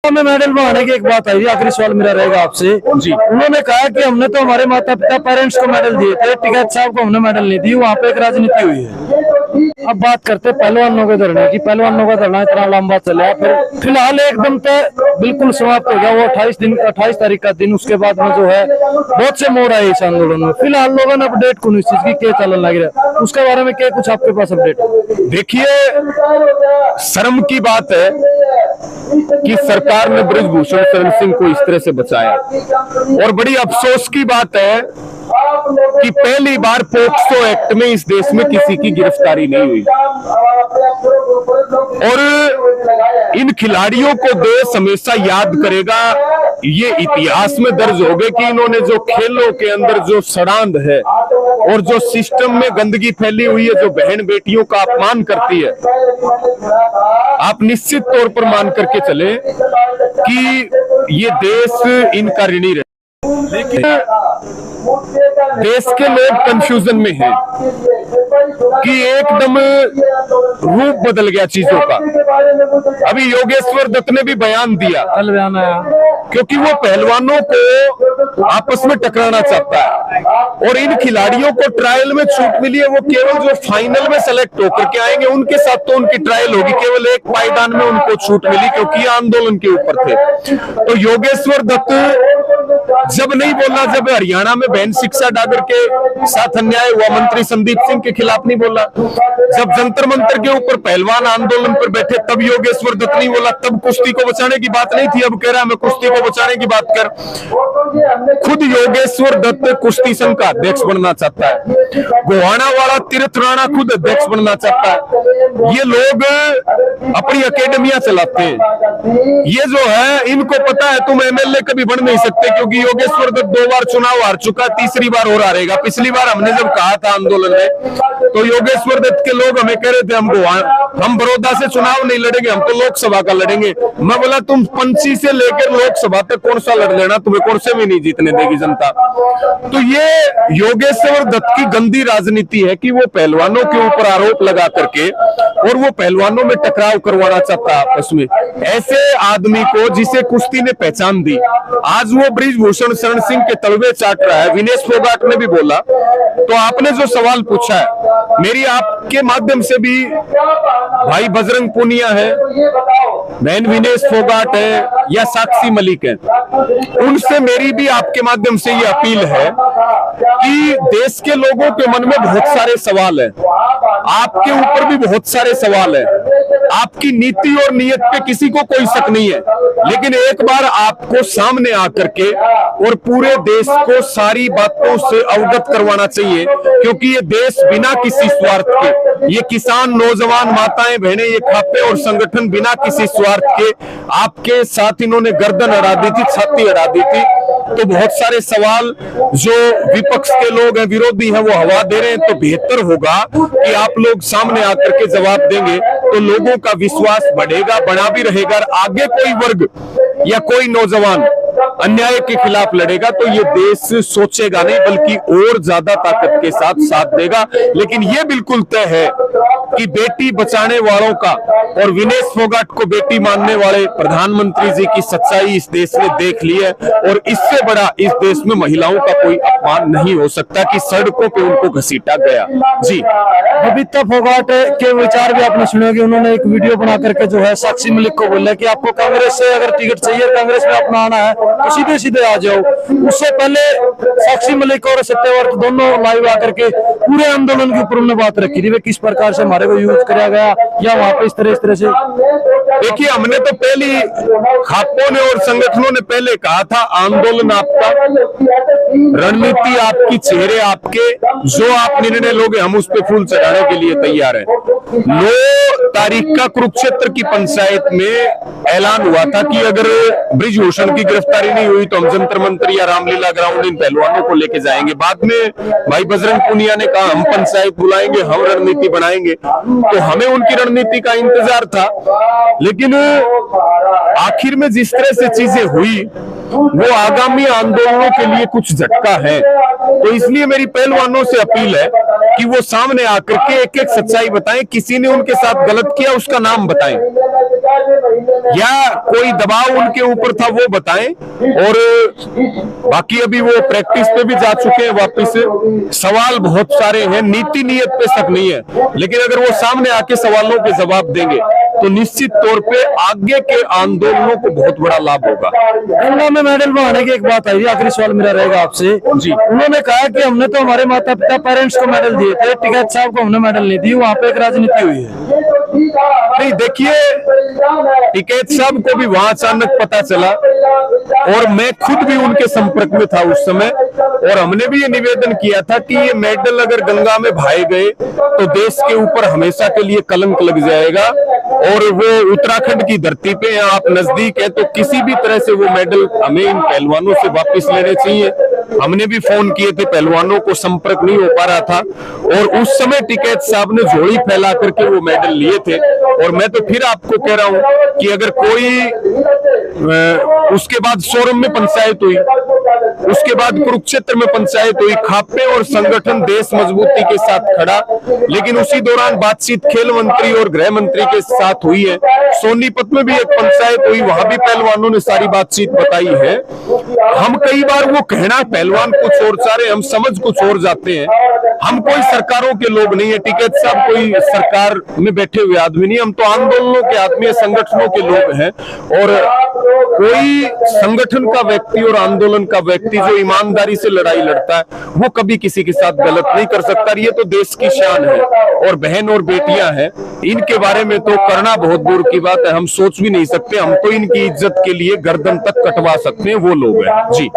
में मेडल बनाने की एक बात आई थी। आखिरी सवाल मेरा रहेगा आपसे जी। उन्होंने कहा कि हमने तो हमारे माता पिता पेरेंट्स को मेडल दिए थे, टिकैत साहब को हमने मेडल नहीं दी, वहाँ पे एक राजनीति हुई है। अब बात करते पहलवानों के धरने की। पहलवानों का धरना इतना लंबा चला, फिर फिलहाल एकदम तो बिल्कुल समाप्त हो गया वो 28 तारीख का दिन। उसके बाद में जो है बहुत से मोड़ आए इस आंदोलन में। फिलहाल लोगों ने अपडेट को इस चीज की क्या चलन लग रहा है, उसके बारे में क्या कुछ आपके पास अपडेट? देखिए, शर्म की बात है कि सरकार ने बृजभूषण शरण सिंह को इस तरह से बचाया, और बड़ी अफसोस की बात है कि पहली बार पोक्सो एक्ट में इस देश में किसी की गिरफ्तारी नहीं हुई। और इन खिलाड़ियों को देश हमेशा याद करेगा, ये इतिहास में दर्ज हो गए कि इन्होंने जो खेलों के अंदर जो सड़ांध है और जो सिस्टम में गंदगी फैली हुई है, जो बहन बेटियों का अपमान करती है, आप निश्चित तौर पर मान करके चले कि ये देश इनका ऋणी रहे। लेकिन देश के लोग कंफ्यूजन में हैं कि एकदम रूप बदल गया चीजों का। अभी योगेश्वर दत्त ने भी बयान दिया, क्योंकि वो पहलवानों को आपस में टकराना चाहता है, और इन खिलाड़ियों को ट्रायल में छूट मिली है। वो केवल जो फाइनल में सेलेक्ट होकर के आएंगे उनके साथ तो उनकी ट्रायल होगी, केवल एक पायदान में उनको छूट मिली क्योंकि आंदोलन के ऊपर थे। तो योगेश्वर दत्त जब नहीं बोला, जब हरियाणा में बहन शिक्षा डागर के साथ अन्याय हुआ, मंत्री संदीप सिंह के खिलाफ नहीं बोला। जब जंतर मंतर के ऊपर पहलवान आंदोलन पर बैठे तब योगेश्वर दत्त नहीं बोला। तब कुश्ती को बचाने की बात नहीं थी, अब कह रहा है मैं कुश्ती को बचाने की बात कर। खुद योगेश्वर दत्त कुश्ती संघ का अध्यक्ष बनना चाहता है, गोहाना वाला तीर्थ राणा खुद अध्यक्ष बनना चाहता है। ये लोग अपनी अकेडमियां चलाते हैं। ये जो है इनको पता है तुम एमएलए कभी बन नहीं सकते, क्योंकि योगेश्वर दत्त 2 बार चुनाव हार चुका, तीसरी बार और हारेगा। पिछली बार हमने जब कहा था आंदोलन में, तो योगेश्वर दत्त के लोग हमें कह रहे थे हम बड़ौदा से चुनाव नहीं लड़ेंगे, हम तो लोकसभा का लड़ेंगे। मैं बोला तुम पंची से लेकर लोकसभा तक कौन सा लड़ लेना, तुम्हें कौन से भी नहीं जीतने देगी जनता। तो ये योगेश्वर दत्त की गंदी राजनीति है कि वो पहलवानों के ऊपर आरोप लगा करके और वो पहलवानों में टकराव करवाना चाहता है आपस में। ऐसे आदमी को जिसे कुश्ती ने पहचान दी, आज वो बृजभूषण शरण सिंह के तलवे चाट रहा है। विनेश फोगाट ने भी बोला। तो आपने जो सवाल पूछा है, मेरी आपके माध्यम से भी भाई बजरंग पूनिया है, बहन विनेश फोगाट है या साक्षी मलिक है, उनसे मेरी भी आपके माध्यम से ये अपील है कि देश के लोगों के मन में बहुत सारे सवाल है, आपके ऊपर भी बहुत सारे सवाल है। आपकी नीति और नीयत पे किसी को कोई शक नहीं है, लेकिन एक बार आपको सामने आकर के और पूरे देश को सारी बातों से अवगत करवाना चाहिए, क्योंकि ये देश बिना किसी स्वार्थ के, ये किसान, नौजवान, माताएं, बहनें, ये खापे और संगठन बिना किसी स्वार्थ के आपके साथ इन्होंने गर्दन अड़ा दी थी, छाती अड़ा दी थी। तो बहुत सारे सवाल जो विपक्ष के लोग हैं, विरोधी हैं, वो हवा दे रहे हैं। तो बेहतर होगा कि आप लोग सामने आकर के जवाब देंगे तो लोगों का विश्वास बढ़ेगा, बना भी रहेगा। और आगे कोई वर्ग या कोई नौजवान अन्याय के खिलाफ लड़ेगा तो ये देश सोचेगा नहीं, बल्कि और ज्यादा ताकत के साथ देगा। लेकिन ये बिल्कुल तय है कि बेटी बचाने वालों का और विनेश फोगाट को बेटी मानने वाले प्रधानमंत्री जी की सच्चाई इस देश ने देख ली है, और इससे बड़ा इस देश में महिलाओं का कोई अपमान नहीं हो सकता कि सड़कों पे उनको घसीटा गया। जी, बबीता फोगाट के विचार भी आपने सुने होंगे। उन्होंने एक वीडियो बना करके जो है साक्षी मलिक को बोला कि आपको कांग्रेस से अगर टिकट चाहिए, कांग्रेस में अपना आना है तो सीधे सीधे आ जाओ। उससे पहले साक्षी मलिक और सत्यवर्त दोनों लाइव आकर के पूरे आंदोलन के ऊपर उन्होंने बात रखी थी, वे किस प्रकार से हमारे को यूज कराया गया या वहां पे इस तरह से। देखिए, हमने तो पहली खापों ने और संगठनों ने पहले कहा था आंदोलन आपका, रणनीति आपकी, चेहरे आपके, जो आप निर्णय लोगे हम उस पे फूल चढ़ाने के लिए तैयार हैं। 9 तारीख का कुरुक्षेत्र की पंचायत में ऐलान हुआ था कि अगर बृजभूषण की गिरफ्तारी नहीं हुई तो हम जंतर मंतर या रामलीला ग्राउंड इन पहलवानों को लेके जाएंगे। बाद में भाई बजरंग पूनिया ने कहा हम पंचायत बुलाएंगे, हम रणनीति बनाएंगे। तो हमें उनकी रणनीति का इंतजार था, लेकिन आखिर में जिस तरह से चीजें हुई वो आगामी आंदोलनों के लिए कुछ झटका है। तो इसलिए मेरी पहलवानों से अपील है कि वो सामने आकर के एक एक सच्चाई बताएं। किसी ने उनके साथ गलत किया उसका नाम बताएं, या कोई दबाव उनके ऊपर था वो बताएं। और बाकी अभी वो प्रैक्टिस पे भी जा चुके हैं वापस। सवाल बहुत सारे हैं, नीति नियत पे शक नहीं है, लेकिन अगर वो सामने आके सवालों के जवाब देंगे तो निश्चित तौर पे आगे के आंदोलनों को बहुत बड़ा लाभ होगा। गंगा में मेडल बढ़ाने की एक बात आई, आखिरी सवाल मेरा रहेगा आपसे जी। उन्होंने कहा कि हमने तो हमारे माता पिता पेरेंट्स को मेडल दिए थे, टिकैत साहब को हमने मेडल नहीं दी, वहाँ पे एक राजनीति हुई है। नहीं, देखिए, टिकैत साहब को भी वहां अचानक पता चला और मैं खुद भी उनके संपर्क में था उस समय, और हमने भी ये निवेदन किया था कि ये मेडल अगर गंगा में भाए गए तो देश के ऊपर हमेशा के लिए कलंक लग जाएगा। और वो उत्तराखंड की धरती पे हैं, आप नजदीक है, तो किसी भी तरह से वो मेडल हमें इन पहलवानों से वापस लेने चाहिए। हमने भी फोन किए थे, पहलवानों को संपर्क नहीं हो पा रहा था, और उस समय टिकैत साहब ने झोली फैला करके वो मेडल लिए थे। और मैं तो फिर आपको कह रहा हूं कि अगर कोई उसके बाद सोरम में पंचायत हुई, उसके बाद कुरुक्षेत्र में पंचायत हुई, खापे और संगठन देश मजबूती के साथ खड़ा, लेकिन उसी दौरान बातचीत खेल मंत्री और गृह मंत्री के साथ हुई है। सोनीपत में भी एक पंचायत हुई, वहां भी पहलवानों ने सारी बातचीत बताई है। हम कई बार वो कहना पहलवान कुछ और चाह रहे, हम समझ कुछ और जाते हैं। हम कोई सरकारों के लोग नहीं है, टिकैत साहब कोई सरकार में बैठे हुए आदमी नहीं, हम तो आंदोलनों के आदमी, संगठनों के लोग हैं। और कोई संगठन का व्यक्ति और आंदोलन का व्यक्ति जो ईमानदारी से लड़ाई लड़ता है वो कभी किसी के साथ गलत नहीं कर सकता। ये तो देश की शान है, और बहन और बेटियां हैं, इनके बारे में तो करना बहुत दूर की बात है, हम सोच भी नहीं सकते। हम तो इनकी इज्जत के लिए गर्दन तक कटवा सकते हैं, वो लोग हैं जी।